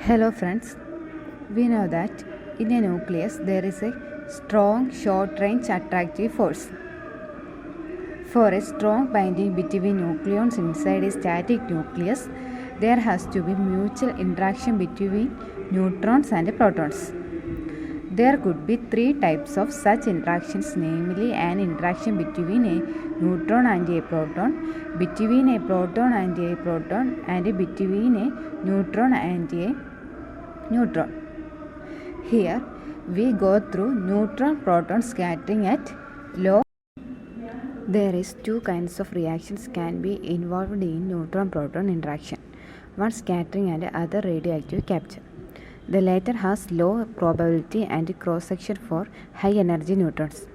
Hello friends, we know that in a nucleus there is a strong short-range attractive force. For a strong binding between nucleons inside a static nucleus, there has to be mutual interaction between neutrons and protons. There could be three types of such interactions, namely an interaction between a neutron and a proton, between a proton and a proton, and between a neutron and a neutron. Here we go through neutron-proton scattering at low. There is two kinds of reactions can be involved in neutron-proton interaction. One scattering and other radioactive capture. The latter has low probability and cross-section for high-energy neutrons.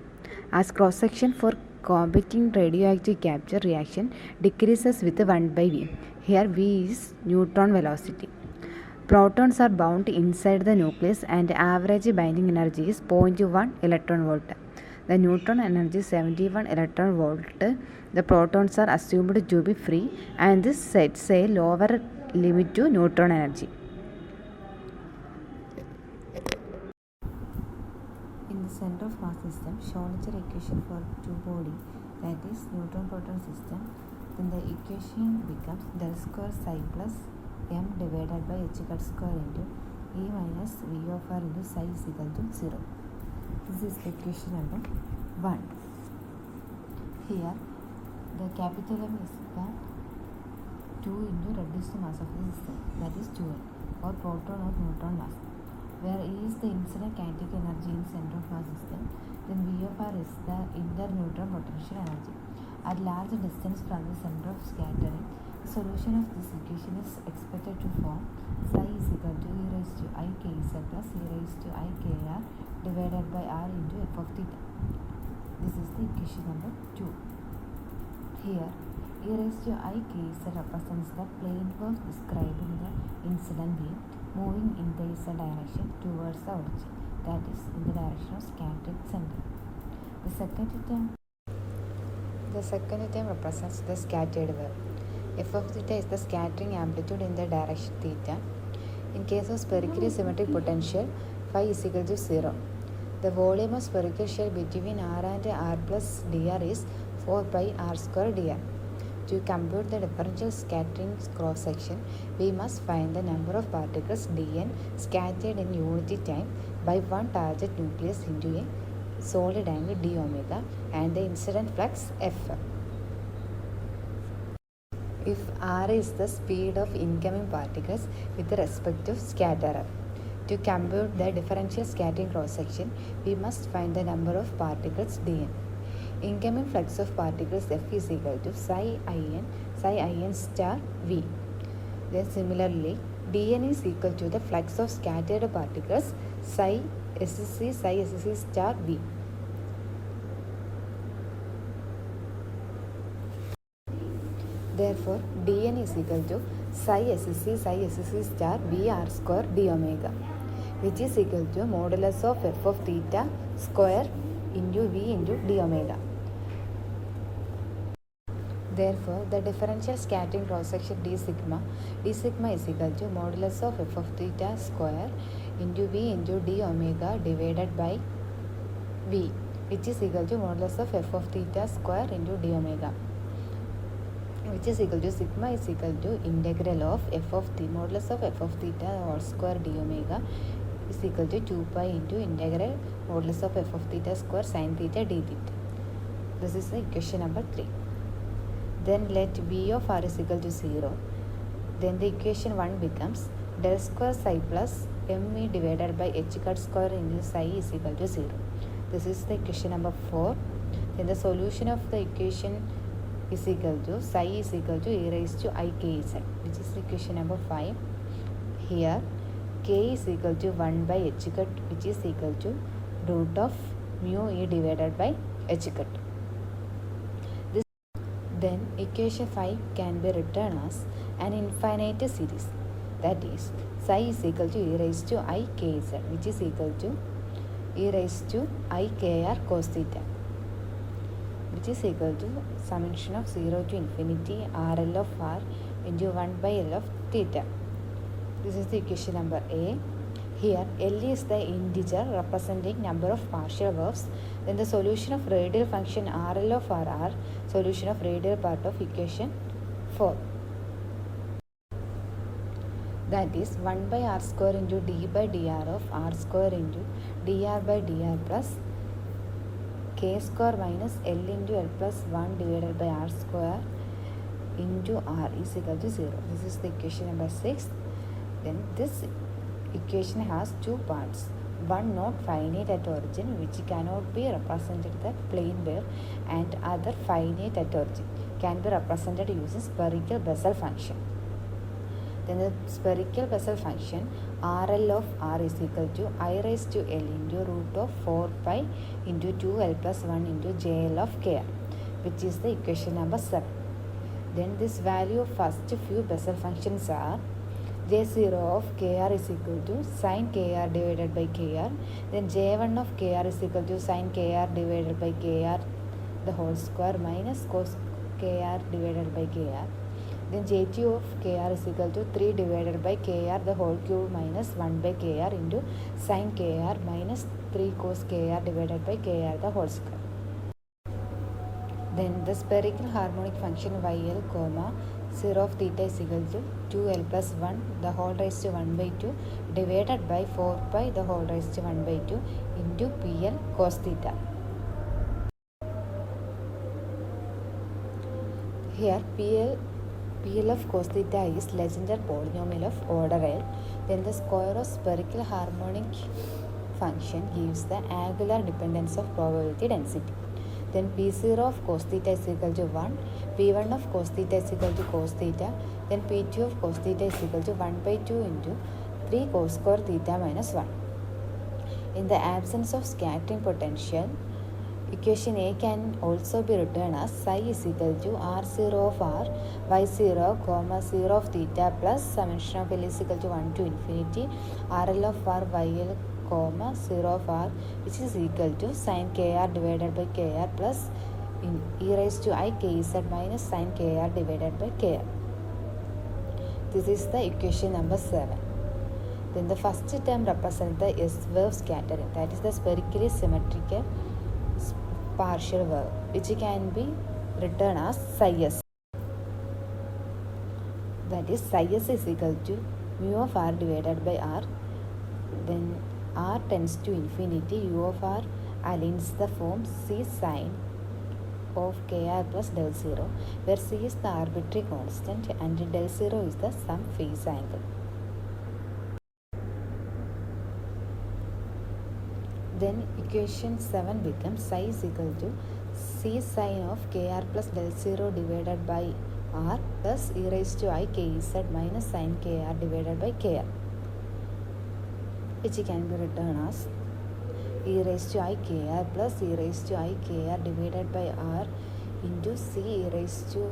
As cross-section for competing radioactive capture reaction decreases with 1 by v. Here v is neutron velocity. Protons are bound inside the nucleus and average binding energy is 0.1 electron volt. The neutron energy is 71 electron volt. The protons are assumed to be free and this sets a lower limit to neutron energy. In the center of mass system, Schrödinger equation for two body, that is neutron-proton system, then the equation becomes del square psi plus m divided by h cut square into E minus V of r into psi is equal to 0. This is the equation number 1. Here, the capital M is the 2 into reduced mass of the system, that is 2n, or proton or neutron mass. Where E is the incident kinetic energy in center of mass system, then V of r is the interneutron potential energy. At large distance from the center of scattering, the solution of this equation is expected to form psi is equal to e raised to I kz plus e raised to I kr divided by r into f of theta. This is the equation number 2. Here, e raised to I kz represents the plane wave describing the incident beam moving in the z direction towards the origin, that is, in the direction of scattered center. The second term represents the scattered wave. F of theta is the scattering amplitude in the direction theta. In case of spherical symmetric potential, phi is equal to 0. The volume of spherical shell between r and r plus dr is 4 pi r square dr. To compute the differential scattering cross-section, we must find the number of particles dn scattered in unity time by one target nucleus into a solid angle d omega and the incident flux f. If r is the speed of incoming particles with respect to scatterer. To compute the differential scattering cross-section, we must find the number of particles dn. Incoming flux of particles f is equal to psi in star v. Then similarly, dn is equal to the flux of scattered particles psi sc star v. Therefore, dn is equal to psi sc star v r square d omega, which is equal to modulus of f of theta square into v into d omega. Therefore, the differential scattering cross-section d sigma is equal to modulus of f of theta square into v into d omega divided by v, which is equal to modulus of f of theta square into d omega, which is equal to sigma is equal to integral of f of the modulus of f of theta whole square d omega is equal to 2 pi into integral modulus of f of theta square sin theta d theta. This is the equation number 3. Then let v of r is equal to 0. Then the equation 1 becomes del square psi plus me divided by h cut square into psi is equal to 0. This is the equation number 4. Then the solution of the equation is equal to psi is equal to e raised to I kz, which is equation number 5. Here, k is equal to 1 by h cut, which is equal to root of mu e divided by h cut. Then equation 5 can be written as an infinite series, that is, psi is equal to e raised to I kz, which is equal to e raised to I kr cos theta, which is equal to summation of 0 to infinity RL of r into 1 by L of theta. This is the equation number A. Here L is the integer representing number of partial verbs. Then the solution of radial function RL of R, solution of radial part of equation 4. That is 1 by R square into d by dr of R square into dr by dr plus k square minus L into L plus 1 divided by R square into R is equal to 0. This is the equation number 6. Then this equation has two parts. One not finite at origin, which cannot be represented the plane wave, and other finite at origin, can be represented using spherical Bessel function. Then the spherical Bessel function RL of R is equal to I raised to L into root of 4 pi into 2L plus 1 into JL of KR, which is the equation number 7. Then this value of first few Bessel functions are J0 of KR is equal to sin KR divided by KR. Then J1 of KR is equal to sin KR divided by KR the whole square minus cos KR divided by KR. Then J2 of KR is equal to 3 divided by KR the whole cube minus 1 by KR into sin KR minus 3 cos KR divided by KR the whole square. Then the spherical harmonic function YL comma 0 of theta is equal to 2L plus 1 the whole raised to 1 by 2 divided by 4 pi the whole raised to 1 by 2 into PL cos theta. Here PL of cos theta is Legendre polynomial of order L. Then the square of spherical harmonic function gives the angular dependence of probability density. Then P0 of cos theta is equal to 1, P1 of cos theta is equal to cos theta, then P2 of cos theta is equal to 1 by 2 into 3 cos square theta minus 1. In the absence of scattering potential, equation A can also be written as psi is equal to R0 of R, Y0, comma 0 of theta plus summation of L is equal to 1 to infinity, RL of R, YL, comma 0 of R, which is equal to sin KR divided by KR plus e raised to I KZ minus sin KR divided by KR. This is the equation number 7. Then the first term represents the S-wave scattering, that is the spherically symmetrical partial wave, which can be written as psi S. That is psi S is equal to mu of R divided by R. Then R tends to infinity, U of R aligns the form C sine of KR plus del 0, where C is the arbitrary constant and del 0 is the some phase angle. Then equation 7 becomes psi is equal to C sine of KR plus del 0 divided by R plus e raised to I KZ minus sin KR divided by KR, which can be written as e raised to I KR plus e raised to I KR divided by R into C e raised to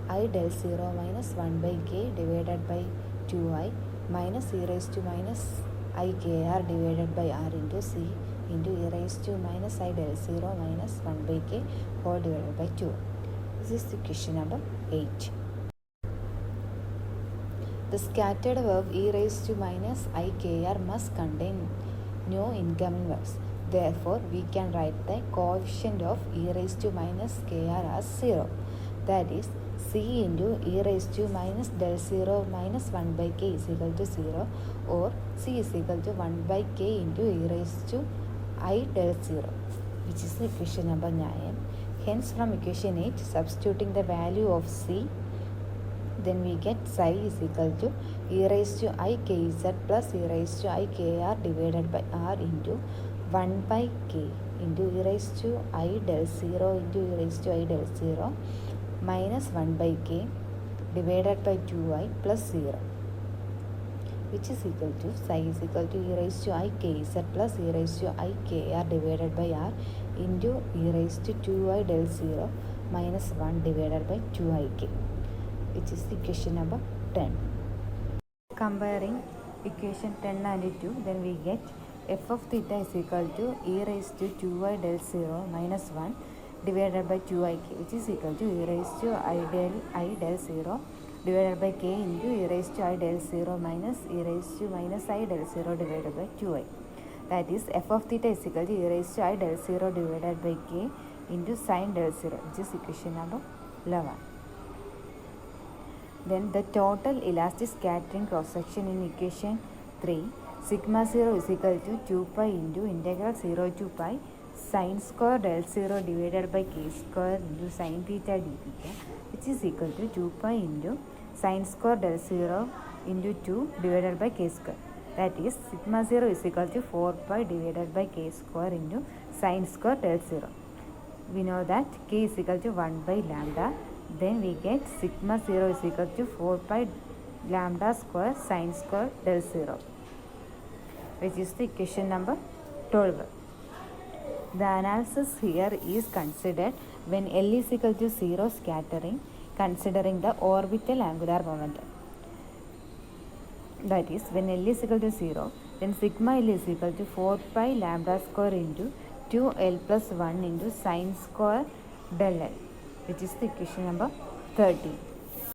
I del 0 minus 1 by K divided by 2I minus e raised to minus I KR divided by R into C into e raised to minus I del 0 minus 1 by K whole divided by 2. This is equation number 8. The scattered wave e raised to minus I KR must contain no incoming waves. Therefore, we can write the coefficient of e raised to minus KR as 0. That is, C into e raised to minus del 0 minus 1 by K is equal to 0, or C is equal to 1 by K into e raised to I del 0, which is the equation number 9. Hence, from equation 8, substituting the value of C, then we get psi is equal to e raised to I KZ plus e raised to I KR divided by R into 1 by K into e raised to I del 0 into e raised to I del 0 minus 1 by K divided by 2I plus 0, which is equal to psi is equal to e raised to I KZ plus e raised to I KR divided by R into e raised to 2I del 0 minus 1 divided by 2IK, which is equation number 10. Comparing equation 10 and 2, then we get f of theta is equal to e raised to 2I del 0 minus 1 divided by 2IK, which is equal to e raised to I del 0 divided by k into e raised to I del 0 minus e raised to minus I del 0 divided by 2i. That is f of theta is equal to e raised to I del 0 divided by k into sine del 0, which is equation number 11. Then the total elastic scattering cross section in equation 3, sigma 0 is equal to 2 pi into integral 0 to pi sine square del 0 divided by k square into sine theta d theta, which is equal to 2 pi into sine square del 0 into 2 divided by k square. That is sigma 0 is equal to 4 pi divided by k square into sine square del 0. We know that k is equal to 1 by lambda. Then we get sigma 0 is equal to 4 pi lambda square sine square del 0, which is the equation number 12. The analysis here is considered when L is equal to 0 scattering, considering the orbital angular momentum. That is, when L is equal to 0, then sigma L is equal to 4 pi lambda square into 2L plus 1 into sine square del L, which is the equation number 13.